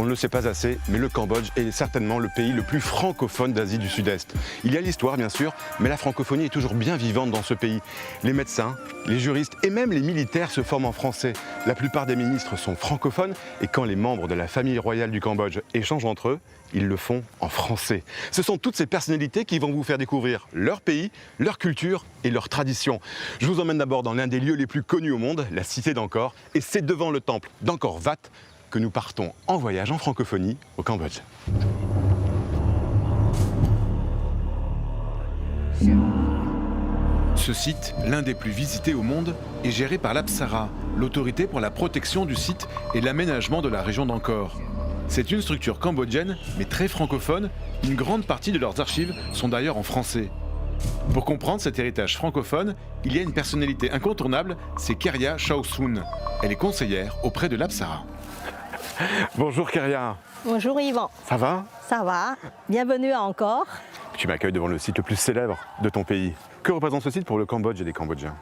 ne le sait pas assez, mais le Cambodge est certainement le pays le plus francophone d'Asie du Sud-Est. Il y a l'histoire bien sûr, mais la francophonie est toujours bien vivante dans ce pays. Les médecins, les juristes et même les militaires se forment en français. La plupart des ministres sont francophones et quand les membres de la famille royale du Cambodge échangent entre eux, ils le font en français. Ce sont toutes ces personnalités qui vont vous faire découvrir leur pays, leur culture et leurs traditions. Je vous emmène d'abord dans l'un des lieux les plus connus au monde, la cité d'Angkor, et c'est devant le temple d'Angkor Wat que nous partons en voyage en francophonie au Cambodge. Ce site, l'un des plus visités au monde, est géré par l'Apsara, l'autorité pour la protection du site et l'aménagement de la région d'Angkor. C'est une structure cambodgienne, mais très francophone. Une grande partie de leurs archives sont d'ailleurs en français. Pour comprendre cet héritage francophone, il y a une personnalité incontournable, c'est Keria Chaosun. Elle est conseillère auprès de l'Apsara. Bonjour Keria. Bonjour Yvan. Ça va? Ça va. Bienvenue à Angkor. Tu m'accueilles devant le site le plus célèbre de ton pays. Que représente ce site pour le Cambodge et les Cambodgiens?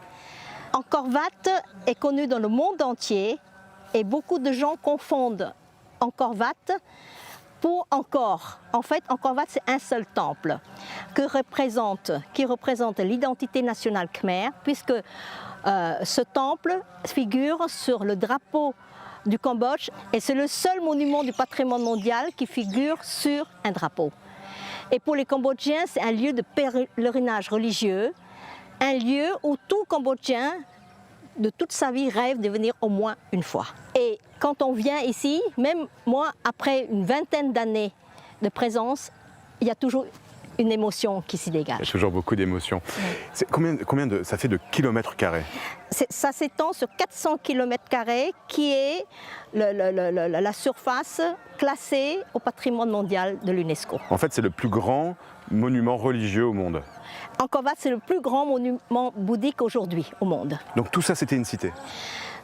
Angkor Wat est connu dans le monde entier et beaucoup de gens confondent Angkor Wat pour Angkor. En fait, Angkor Wat, c'est un seul temple qui représente l'identité nationale khmer, puisque ce temple figure sur le drapeau du Cambodge et c'est le seul monument du patrimoine mondial qui figure sur un drapeau. Et pour les Cambodgiens, c'est un lieu de pèlerinage religieux, un lieu où tout Cambodgien de toute sa vie rêve de venir au moins une fois. Et quand on vient ici, même moi, après une vingtaine d'années de présence, il y a toujours une émotion qui s'y dégage. Il y a toujours beaucoup d'émotions. Oui. Ça fait de kilomètres carrés? Ça s'étend sur 400 km² qui est la surface classée au patrimoine mondial de l'UNESCO. En fait, c'est le plus grand monument religieux au monde. Angkor Wat, c'est le plus grand monument bouddhique aujourd'hui au monde. Donc tout ça, c'était une cité?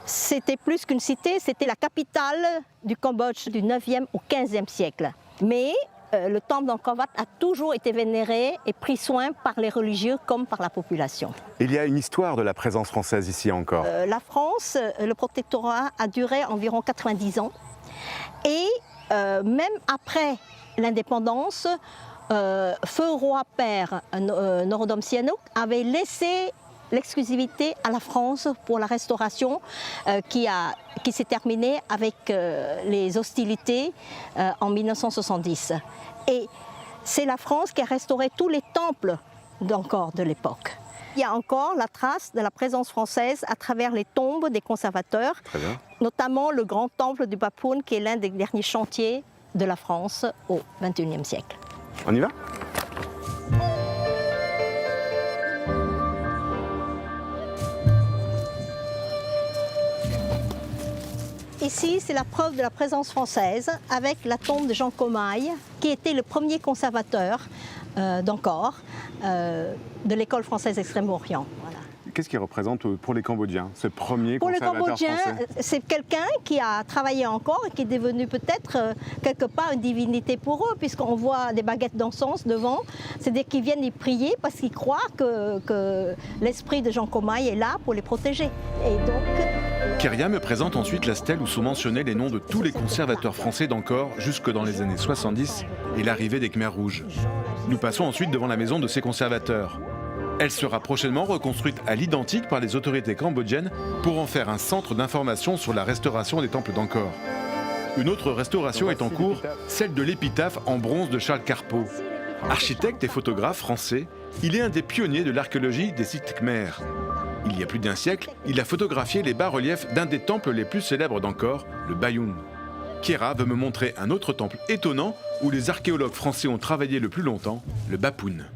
C'était plus qu'une cité, c'était la capitale du Cambodge du 9e au 15e siècle. Mais le temple d'Angkor Wat a toujours été vénéré et pris soin par les religieux comme par la population. Il y a une histoire de la présence française ici encore. La France, le protectorat a duré environ 90 ans. Et même après l'indépendance, Feu Roi Père Norodom Sihanouk avait laissé l'exclusivité à la France pour la restauration qui s'est terminée avec les hostilités en 1970. Et c'est la France qui a restauré tous les temples d'Angkor de l'époque. Il y a encore la trace de la présence française à travers les tombes des conservateurs, notamment le grand temple du Bapoun qui est l'un des derniers chantiers de la France au XXIe siècle. On y va ? Ici, c'est la preuve de la présence française avec la tombe de Jean Comaille, qui était le premier conservateur d'Angkor, de l'école française Extrême-Orient. Voilà. Qu'est-ce qu'il représente pour les Cambodgiens, ce premier conservateur français? Pour les Cambodgiens, c'est quelqu'un qui a travaillé encore et qui est devenu peut-être quelque part une divinité pour eux, puisqu'on voit des baguettes d'encens devant. C'est-à-dire qu'ils viennent y prier parce qu'ils croient que l'esprit de Jean Comaille est là pour les protéger. Et donc, Keria me présente ensuite la stèle où sont mentionnés les noms de tous les conservateurs français d'Angkor jusque dans les années 70 et l'arrivée des Khmers rouges. Nous passons ensuite devant la maison de ces conservateurs. Elle sera prochainement reconstruite à l'identique par les autorités cambodgiennes pour en faire un centre d'information sur la restauration des temples d'Angkor. Une autre restauration est en cours, celle de l'épitaphe en bronze de Charles Carpeaux. Architecte et photographe français, il est un des pionniers de l'archéologie des sites khmers. Il y a plus d'un siècle, il a photographié les bas-reliefs d'un des temples les plus célèbres d'Angkor, le Bayoun. Keria veut me montrer un autre temple étonnant où les archéologues français ont travaillé le plus longtemps, le Bapoun.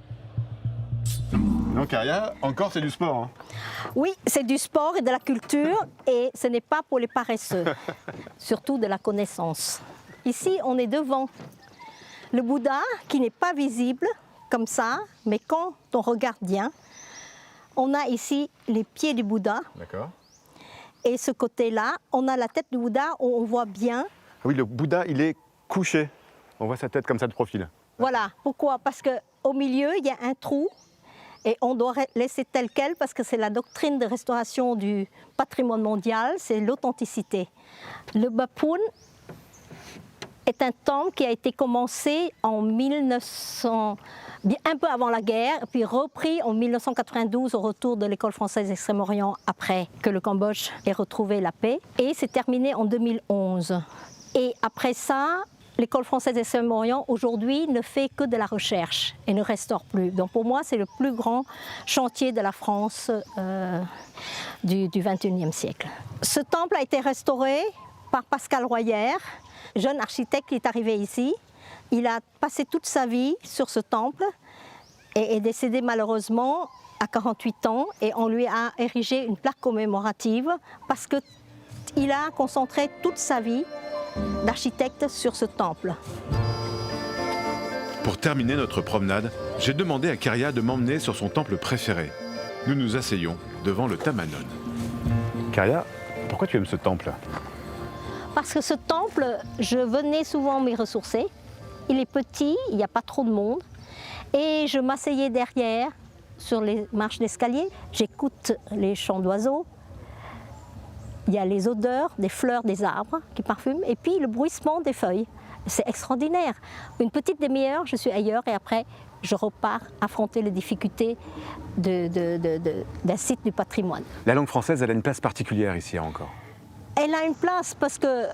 Donc Keria, encore c'est du sport. Hein. Oui, c'est du sport et de la culture et ce n'est pas pour les paresseux, surtout de la connaissance. Ici, on est devant le Bouddha qui n'est pas visible comme ça, mais quand on regarde bien, on a ici les pieds du Bouddha. D'accord. Et ce côté-là, on a la tête du Bouddha où on voit bien. Ah oui, le Bouddha, il est couché. On voit sa tête comme ça de profil. Voilà. Pourquoi? Parce qu'au milieu, il y a un trou. Et on doit laisser tel quel parce que c'est la doctrine de restauration du patrimoine mondial, c'est l'authenticité. Le Bapoun est un temple qui a été commencé en 1900, un peu avant la guerre, puis repris en 1992 au retour de l'école française d'Extrême-Orient après que le Cambodge ait retrouvé la paix. Et c'est terminé en 2011. Et après ça, l'école française d'Extrême-Orient aujourd'hui ne fait que de la recherche et ne restaure plus. Donc pour moi, c'est le plus grand chantier de la France du XXIe siècle. Ce temple a été restauré par Pascal Royer, jeune architecte qui est arrivé ici. Il a passé toute sa vie sur ce temple et est décédé malheureusement à 48 ans. Et on lui a érigé une plaque commémorative parce qu'il a concentré toute sa vie d'architecte sur ce temple. Pour terminer notre promenade, j'ai demandé à Karia de m'emmener sur son temple préféré. Nous nous asseyons devant le Tamanon. Karia, pourquoi tu aimes ce temple? Parce que ce temple, je venais souvent m'y ressourcer. Il est petit, il n'y a pas trop de monde. Et je m'asseyais derrière, sur les marches d'escalier. J'écoute les chants d'oiseaux. Il y a les odeurs des fleurs des arbres qui parfument. Et puis le bruissement des feuilles. C'est extraordinaire. Une petite demi-heure, je suis ailleurs et après, je repars affronter les difficultés d'un site du patrimoine. La langue française, elle a une place particulière ici encore. Elle a une place parce que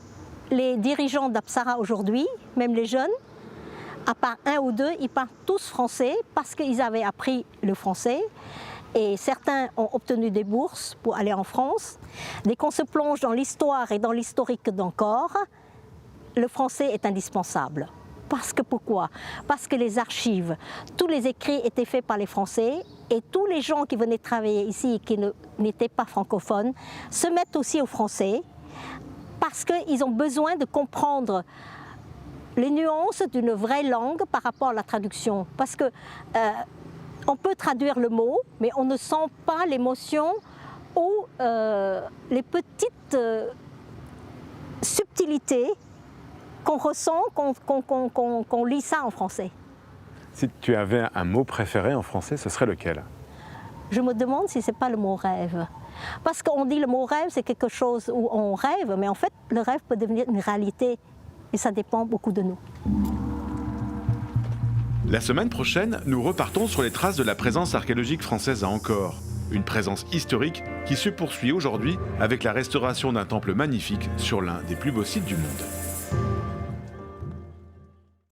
les dirigeants d'Apsara aujourd'hui, même les jeunes, à part un ou deux, ils parlent tous français parce qu'ils avaient appris le français. Et certains ont obtenu des bourses pour aller en France. Dès qu'on se plonge dans l'histoire et dans l'historique d'Angkor, le français est indispensable. Parce que pourquoi? Parce que les archives, tous les écrits étaient faits par les Français et tous les gens qui venaient travailler ici et qui n'étaient pas francophones se mettent aussi au français parce qu'ils ont besoin de comprendre les nuances d'une vraie langue par rapport à la traduction. Parce que on peut traduire le mot, mais on ne sent pas l'émotion ou les petites subtilités qu'on ressent, qu'on lit ça en français. Si tu avais un mot préféré en français, ce serait lequel? Je me demande si ce n'est pas le mot rêve. Parce qu'on dit le mot rêve, c'est quelque chose où on rêve, mais en fait, le rêve peut devenir une réalité. Et ça dépend beaucoup de nous. La semaine prochaine, nous repartons sur les traces de la présence archéologique française à Angkor. Une présence historique qui se poursuit aujourd'hui avec la restauration d'un temple magnifique sur l'un des plus beaux sites du monde.